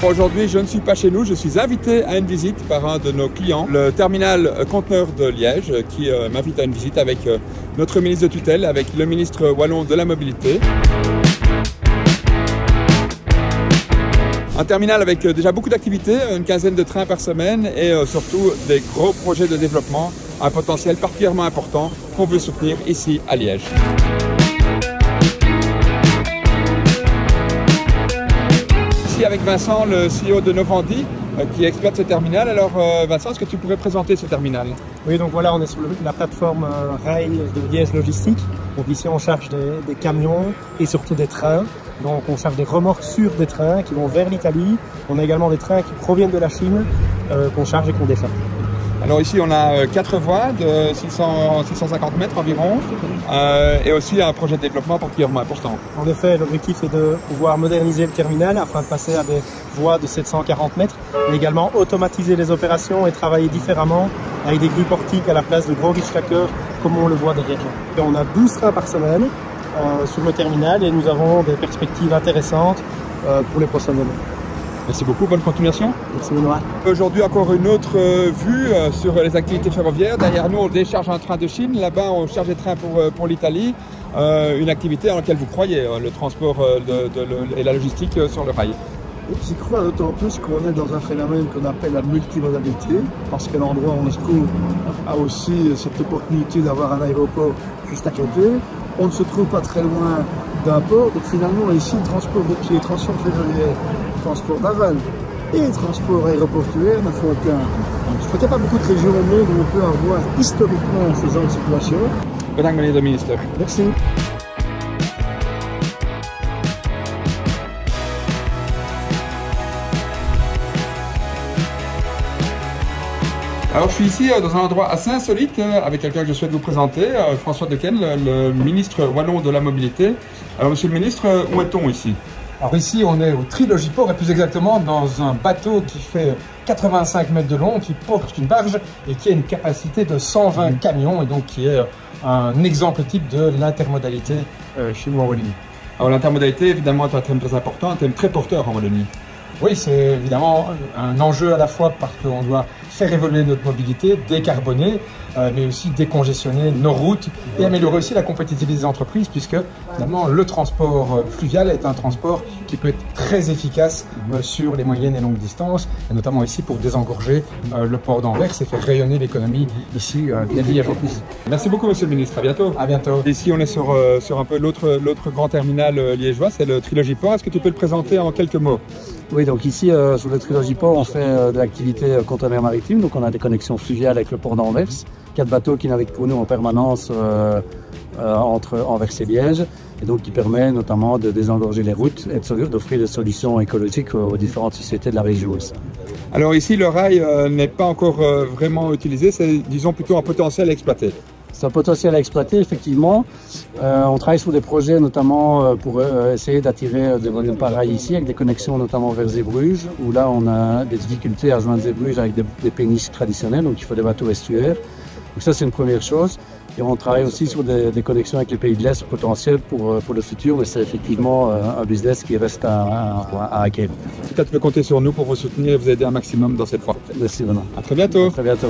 Aujourd'hui, je ne suis pas chez nous, je suis invité à une visite par un de nos clients, le terminal conteneur de Liège, qui m'invite à une visite avec notre ministre de tutelle, avec le ministre wallon de la mobilité. Un terminal avec déjà beaucoup d'activités, une quinzaine de trains par semaine et surtout des gros projets de développement, un potentiel particulièrement important qu'on veut soutenir ici à Liège. Ici avec Vincent, le CEO de Novandi, qui exploite ce terminal. Alors Vincent, est-ce que tu pourrais présenter ce terminal? Oui, donc voilà, on est sur la plateforme rail de Liège Logistique. Donc ici on charge des camions et surtout des trains. Donc on charge des remorques sur des trains qui vont vers l'Italie. On a également des trains qui proviennent de la Chine qu'on charge et qu'on décharge. Alors ici on a 4 voies de 650 mètres environ et aussi un projet de développement particulièrement important. En effet, l'objectif c'est de pouvoir moderniser le terminal afin de passer à des voies de 740 mètres et également automatiser les opérations et travailler différemment avec des grues portiques à la place de gros reach-stackers comme on le voit derrière nous. On a 12 trains par semaine sur le terminal et nous avons des perspectives intéressantes pour les prochaines années. Merci beaucoup, bonne continuation. Merci Benoît. Aujourd'hui encore une autre vue sur les activités ferroviaires. Derrière nous on décharge un train de Chine, là-bas on charge des trains pour l'Italie. Une activité dans laquelle vous croyez, le transport et la logistique sur le rail. J'y crois d'autant plus qu'on est dans un phénomène qu'on appelle la multimodalité, parce que l'endroit où on se trouve a aussi cette opportunité d'avoir un aéroport juste à côté. On ne se trouve pas très loin d'un port, donc finalement ici, transport routier, transport ferroviaire, transport naval et transport aéroportuaire ne font aucun. Je crois qu'il n'y a pas beaucoup de régions au monde où on peut avoir historiquement ce genre de situation. Bedankt meneer de minister. Merci. Alors je suis ici dans un endroit assez insolite avec quelqu'un que je souhaite vous présenter, François Dequesne, le ministre wallon de la mobilité. Alors monsieur le ministre, où est-on ici? Alors ici on est au Trilogiport et plus exactement dans un bateau qui fait 85 mètres de long, qui porte une barge et qui a une capacité de 120 camions et donc qui est un exemple type de l'intermodalité chez nous en Wallonie. Alors l'intermodalité évidemment est un thème très important, un thème très porteur en Wallonie. Oui, c'est évidemment un enjeu à la fois parce qu'on doit faire évoluer notre mobilité, décarboner, mais aussi décongestionner nos routes et améliorer aussi la compétitivité des entreprises puisque finalement le transport fluvial est un transport qui peut être très efficace sur les moyennes et longues distances et notamment ici pour désengorger le port d'Anvers et faire rayonner l'économie ici des Liégeois. Merci beaucoup monsieur le ministre, à bientôt. À bientôt. Ici on est sur un peu l'autre grand terminal liégeois, c'est le Trilogiport. Est-ce que tu peux le présenter en quelques mots? Oui, donc ici sur le Trilogiport on fait de l'activité conteneur maritime, donc on a des connexions fluviales avec le port d'Anvers, 4 bateaux qui naviguent pour nous en permanence entre Anvers et Liège, et donc qui permet notamment de désengorger les routes et d'offrir des solutions écologiques aux différentes sociétés de la région aussi. Alors ici le rail n'est pas encore vraiment utilisé, c'est disons plutôt un potentiel à exploiter. C'est un potentiel à exploiter, effectivement. On travaille sur des projets notamment pour essayer d'attirer des volumes par rail ici, avec des connexions notamment vers Zeebrugge, où là on a des difficultés à joindre Zeebrugge avec des péniches traditionnelles, donc il faut des bateaux estuaires. Donc ça c'est une première chose. Et on travaille aussi sur des connexions avec les pays de l'Est potentiels pour le futur, mais c'est effectivement un business qui reste à acquérir. En tout cas, tu peux compter sur nous pour vous soutenir et vous aider un maximum dans cette voie. Merci vraiment. À très bientôt. À très bientôt.